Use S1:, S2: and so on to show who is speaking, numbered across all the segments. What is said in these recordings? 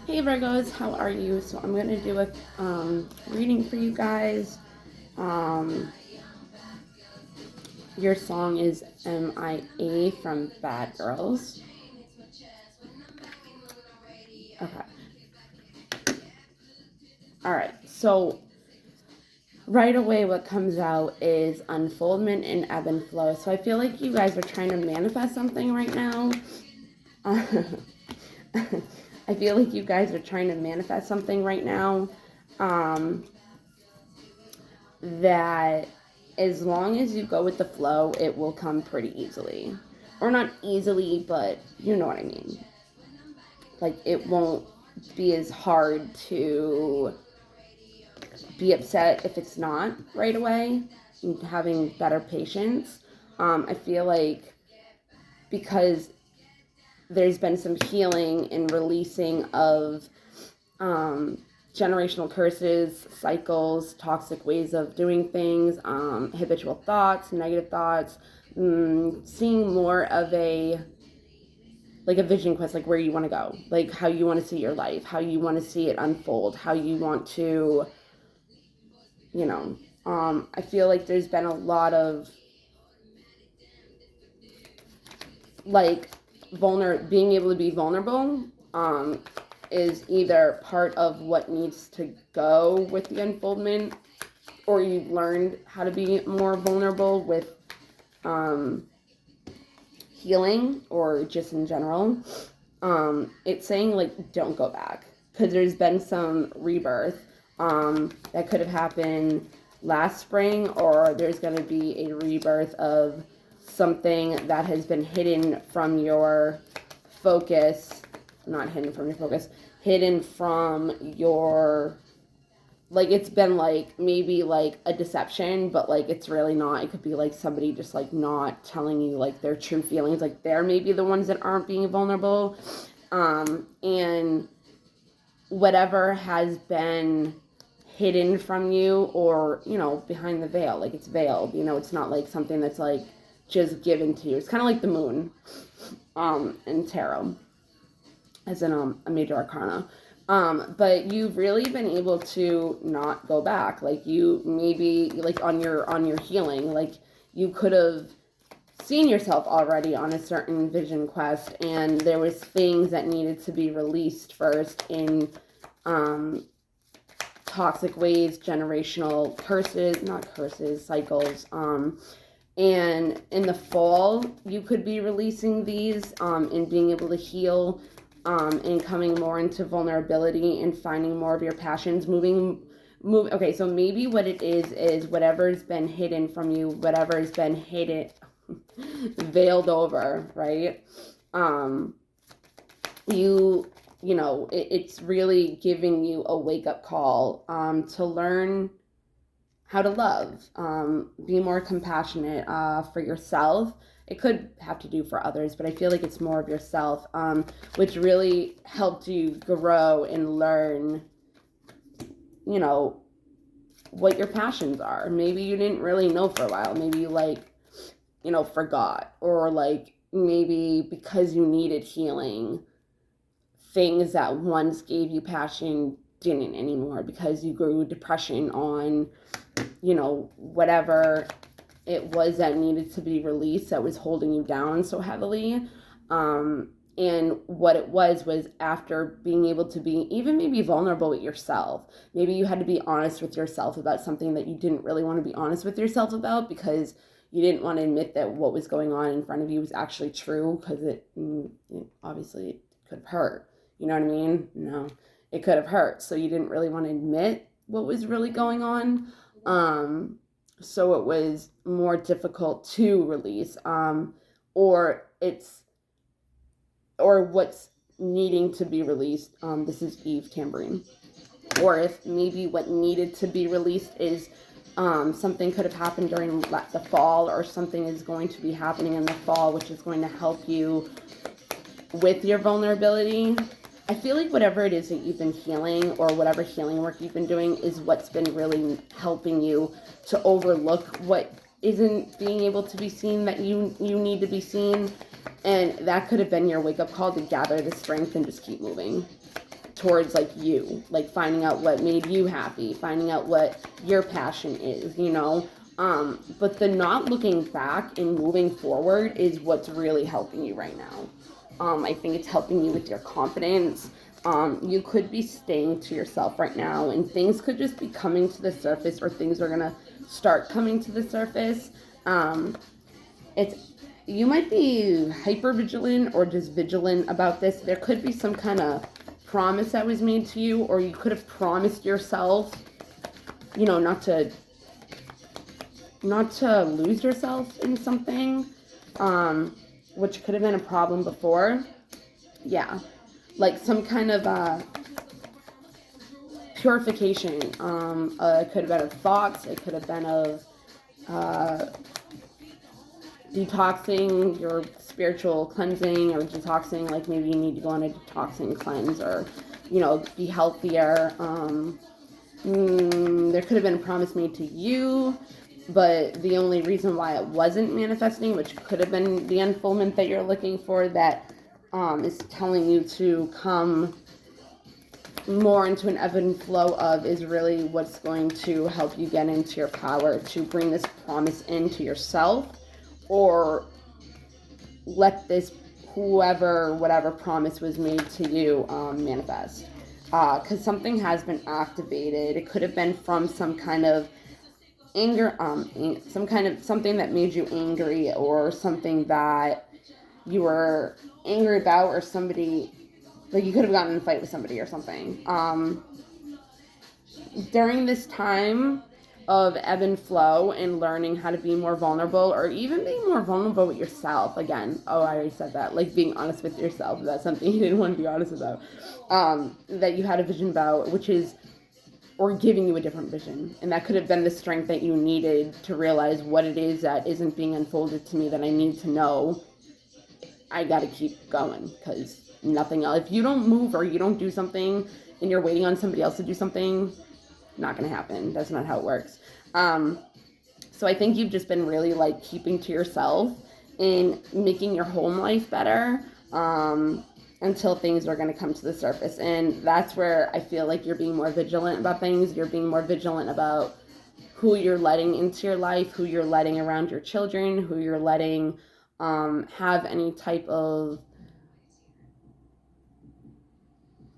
S1: Hey Virgos, how are you? So I'm going to do a reading for you guys. Um, your song is MIA from Bad Girls. Okay. Alright, so right away what comes out is unfoldment and ebb and flow. So I feel like you guys are trying to manifest something right now. I feel like you guys are trying to manifest something right now. That as long as you go with the flow, it will come pretty easily. Or not easily, but you know what I mean. Like, it won't be as hard to be upset if it's not right away, and having better patience. I feel like because there's been some healing and releasing of generational curses, cycles, toxic ways of doing things, habitual thoughts, negative thoughts, seeing more of a vision quest, like where you want to go, like how you want to see your life, how you want to see it unfold, how you want to, you know, I feel like there's been a lot of like being able to be vulnerable is either part of what needs to go with the unfoldment, or you've learned how to be more vulnerable with healing, or just in general. It's saying like don't go back, because there's been some rebirth that could have happened last spring, or there's going to be a rebirth of something that has been hidden from your focus, not hidden from your focus, hidden from your, like, it's been like maybe like a deception, but like it's really not. It could be like somebody just like not telling you like their true feelings, like they're maybe the ones that aren't being vulnerable. And whatever has been hidden from you, or behind the veil, like it's veiled, it's not like something that's like just given to you. It's kind of like the moon in tarot, as in a major arcana. But you've really been able to not go back. Like, you maybe like on your healing, like you could have seen yourself already on a certain vision quest, and there was things that needed to be released first in toxic ways, generational curses, not curses, cycles. And in the fall, you could be releasing these and being able to heal, and coming more into vulnerability and finding more of your passions, okay, so maybe what it is whatever's been hidden from you, whatever's been hidden, veiled over, right? It's really giving you a wake-up call to learn how to love, be more compassionate for yourself. It could have to do for others, but I feel like it's more of yourself, which really helped you grow and learn, what your passions are. Maybe you didn't really know for a while. Maybe you forgot, or like maybe because you needed healing, things that once gave you passion didn't anymore, because you grew depression on, whatever it was that needed to be released that was holding you down so heavily. And what it was after being able to be even maybe vulnerable with yourself. Maybe you had to be honest with yourself about something that you didn't really want to be honest with yourself about, because you didn't want to admit that what was going on in front of you was actually true, because it obviously it could have hurt. You know what I mean? No, it could have hurt. So you didn't really want to admit what was really going on. So it was more difficult to release, or what's needing to be released. This is Eve Tambourine. Or if maybe what needed to be released is something could have happened during the fall, or something is going to be happening in the fall, which is going to help you with your vulnerability. I feel like whatever it is that you've been healing, or whatever healing work you've been doing, is what's been really helping you to overlook what isn't being able to be seen, that you need to be seen. And that could have been your wake-up call to gather the strength and just keep moving towards like you, like finding out what made you happy, finding out what your passion is, you know. But the not looking back and moving forward is what's really helping you right now. I think it's helping you with your confidence. You could be staying to yourself right now, and things could just be coming to the surface, or things are gonna start coming to the surface. It's You might be hyper vigilant or just vigilant about this. There could be some kind of promise that was made to you, or you could have promised yourself, you know, not to lose yourself in something, which could have been a problem before. Yeah, like some kind of purification. It could have been of thoughts. It could have been of detoxing, your spiritual cleansing, or detoxing, like maybe you need to go on a detoxing cleanse, or, you know, be healthier. There could have been a promise made to you, but the only reason why it wasn't manifesting, which could have been the unfoldment that you're looking for, that is telling you to come more into an ebb and flow of, is really what's going to help you get into your power to bring this promise into yourself, or let this whatever promise was made to you manifest. Because something has been activated. It could have been from some kind of anger, something that made you angry, or something that you were angry about, or somebody, like you could have gotten in a fight with somebody or something. During this time of ebb and flow and learning how to be more vulnerable, or even being more vulnerable with yourself. Again, I already said that, like being honest with yourself. That's something you didn't want to be honest about, that you had a vision about, which is, or giving you a different vision. And that could have been the strength that you needed to realize what it is that isn't being unfolded to me, that I need to know. I got to keep going, because nothing else, if you don't move or you don't do something and you're waiting on somebody else to do something, not gonna happen. That's not how it works. So I think you've just been really like keeping to yourself and making your home life better, until things are gonna come to the surface. And that's where I feel like you're being more vigilant about things. You're being more vigilant about who you're letting into your life, who you're letting around your children, who you're letting have any type of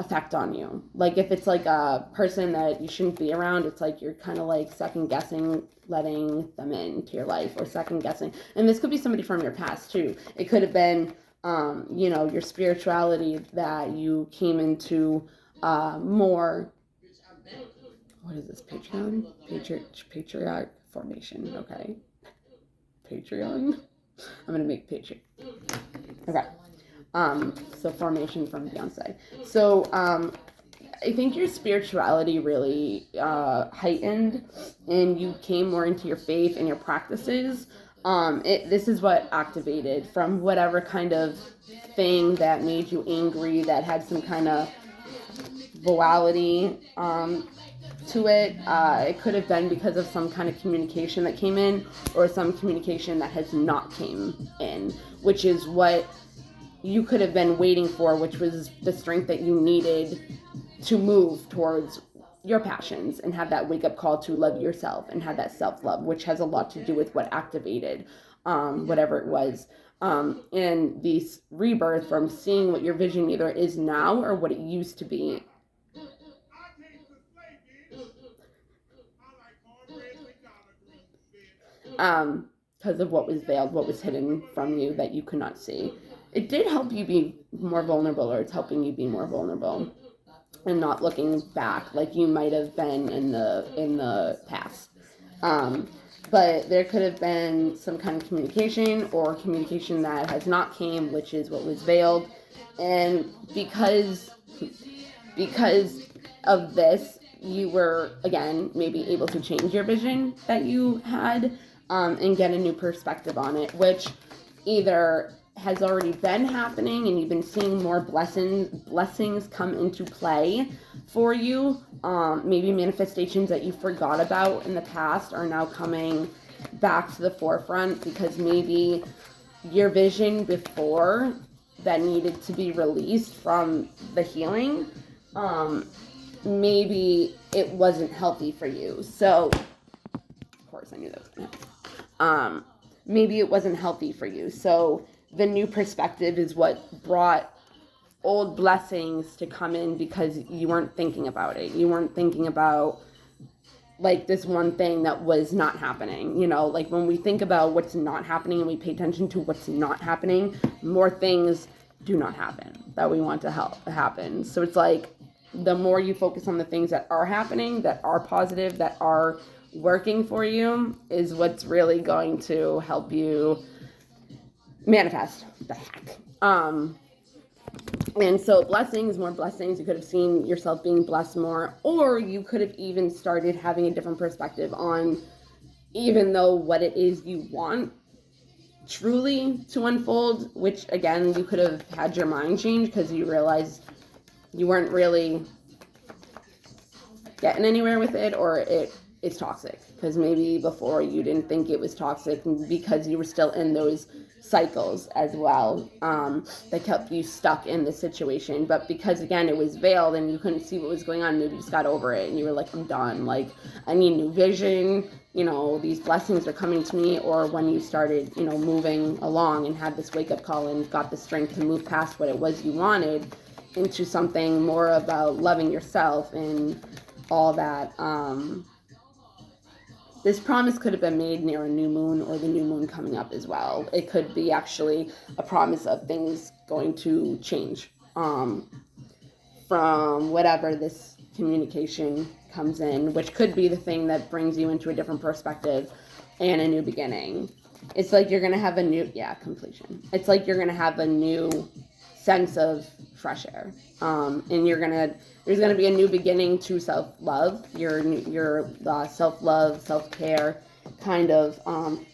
S1: effect on you. Like if it's like a person that you shouldn't be around, it's like you're kind of like second guessing letting them into your life, or second guessing. And this could be somebody from your past too. It could have been you know, your spirituality that you came into more, what is this, Patreon? Patriarch formation. Okay, Patreon. I'm gonna make Patreon. Okay. So formation from Beyonce. So, I think your spirituality really, heightened, and you came more into your faith and your practices. This is what activated from whatever kind of thing that made you angry, that had some kind of duality, to it. It could have been because of some kind of communication that came in, or some communication that has not came in, which is what you could have been waiting for, which was the strength that you needed to move towards your passions and have that wake up call to love yourself and have that self-love, which has a lot to do with what activated whatever it was. And this rebirth from seeing what your vision either is now or what it used to be. Because of what was veiled, what was hidden from you that you could not see. It did help you be more vulnerable, or it's helping you be more vulnerable and not looking back like you might have been in the past. But there could have been some kind of communication, or communication that has not came, which is what was veiled. And because of this, you were, again, maybe able to change your vision that you had, and get a new perspective on it, which either has already been happening and you've been seeing more blessings come into play for you. Maybe manifestations that you forgot about in the past are now coming back to the forefront, because maybe your vision before that needed to be released from the healing maybe it wasn't healthy for you. So, of course, I knew that was going to happen. Maybe it wasn't healthy for you. So the new perspective is what brought old blessings to come in because you weren't thinking about it. You weren't thinking about like this one thing that was not happening. You know, like when we think about what's not happening and we pay attention to what's not happening, more things do not happen that we want to help happen. So it's like the more you focus on the things that are happening, that are positive, that are working for you, is what's really going to help you manifest the heck. And so blessings, more blessings. You could have seen yourself being blessed more, or you could have even started having a different perspective on, even though what it is you want truly to unfold, which again, you could have had your mind change because you realized you weren't really getting anywhere with it, or it's toxic because maybe before you didn't think it was toxic because you were still in those cycles as well, that kept you stuck in the situation. But because again it was veiled and you couldn't see what was going on, maybe you just got over it and you were like, I'm done, like I need new vision, you know, these blessings are coming to me. Or when you started, you know, moving along and had this wake-up call and got the strength to move past what it was you wanted into something more about loving yourself and all that. This promise could have been made near a new moon or the new moon coming up as well. It could be actually a promise of things going to change from whatever this communication comes in, which could be the thing that brings you into a different perspective and a new beginning. It's like you're going to have a new, completion. It's like you're going to have a new sense of fresh air. And there's going to be a new beginning to self-love, your self-love, self-care kind of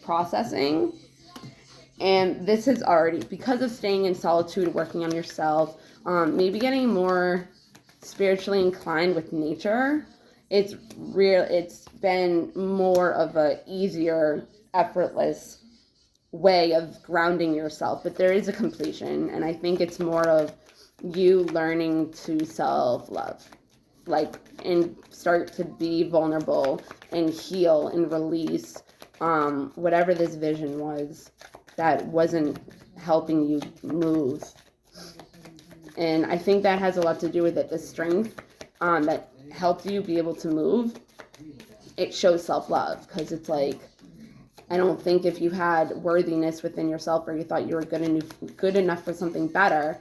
S1: processing. And this is already, because of staying in solitude, working on yourself, maybe getting more spiritually inclined with nature. It's been more of a easier, effortless way of grounding yourself, but there is a completion, and I think it's more of you learning to self-love, like, and start to be vulnerable and heal and release whatever this vision was that wasn't helping you move. And I think that has a lot to do with it. The strength that helped you be able to move, it shows self-love, because it's like, I don't think if you had worthiness within yourself, or you thought you were good enough for something better,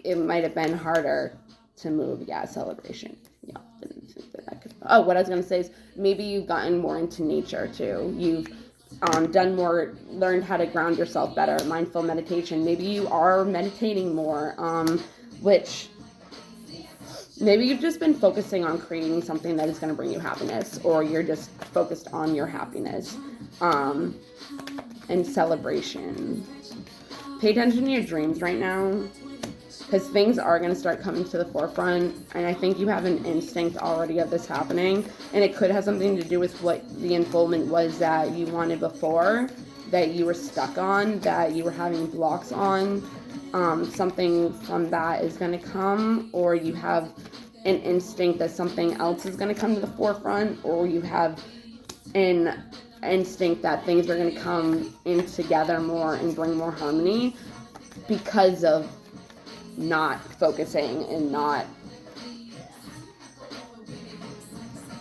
S1: it might have been harder to move. Yeah, celebration. Yeah, didn't think that I could. Oh, what I was going to say is maybe you've gotten more into nature too. You've done more, learned how to ground yourself better, mindful meditation. Maybe you are meditating more, which maybe you've just been focusing on creating something that is going to bring you happiness, or you're just focused on your happiness. And celebration. Pay attention to your dreams right now, because things are going to start coming to the forefront, and I think you have an instinct already of this happening, and it could have something to do with what the unfoldment was that you wanted before, that you were stuck on, that you were having blocks on. Something from that is going to come, or you have an instinct that something else is going to come to the forefront, or you have an instinct that things are going to come in together more and bring more harmony because of not focusing and not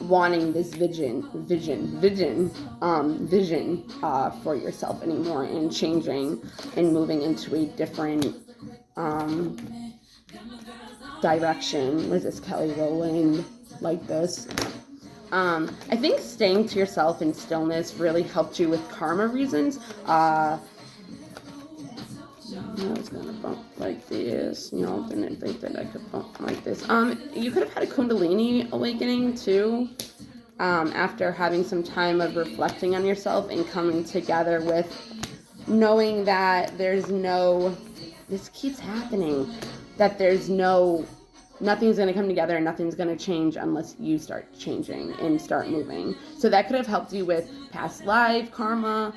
S1: wanting this vision for yourself anymore, and changing and moving into a different direction. What is this, Kelly Rowland? Like this. I think staying to yourself in stillness really helped you with karma reasons. I was going to bump like this. Didn't think that I could bump like this. You could have had a Kundalini awakening too, after having some time of reflecting on yourself and coming together with knowing that this keeps happening, that nothing's going to come together and nothing's going to change unless you start changing and start moving. So that could have helped you with past life, karma,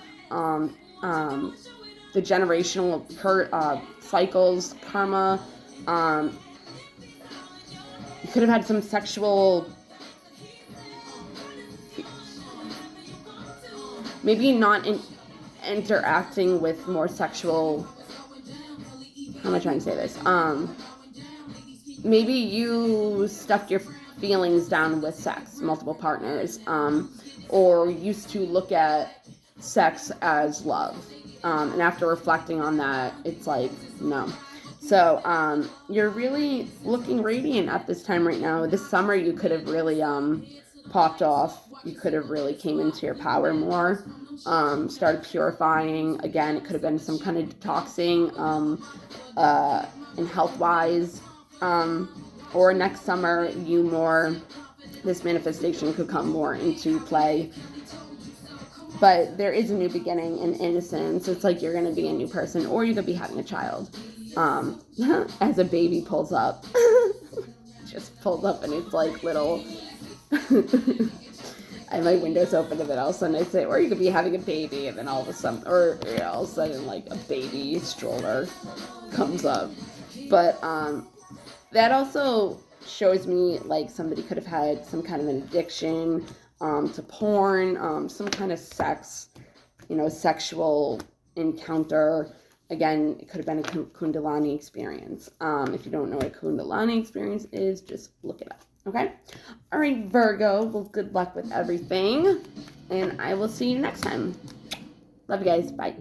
S1: the generational cycles, karma. You could could have had some sexual, maybe not interacting with more sexual, how am I trying to say this? Maybe you stuffed your feelings down with sex, multiple partners, or used to look at sex as love. And after reflecting on that, it's like, no. So you're really looking radiant at this time right now. This summer, you could have really popped off. You could have really came into your power more. Started purifying. Again, it could have been some kind of detoxing and health-wise. Or next summer, this manifestation could come more into play. But there is a new beginning in innocence. It's like you're going to be a new person, or you could be having a child. As a baby pulls up. Just pulls up, and it's like little... I have my windows open, and then all of a sudden I say, or you could be having a baby, and then all of a sudden, all of a sudden, like, a baby stroller comes up. But that also shows me, like, somebody could have had some kind of an addiction to porn, some kind of sexual encounter. Again, it could have been a Kundalini experience. If you don't know what a Kundalini experience is, just look it up, okay? All right, Virgo, well, good luck with everything, and I will see you next time. Love you guys. Bye.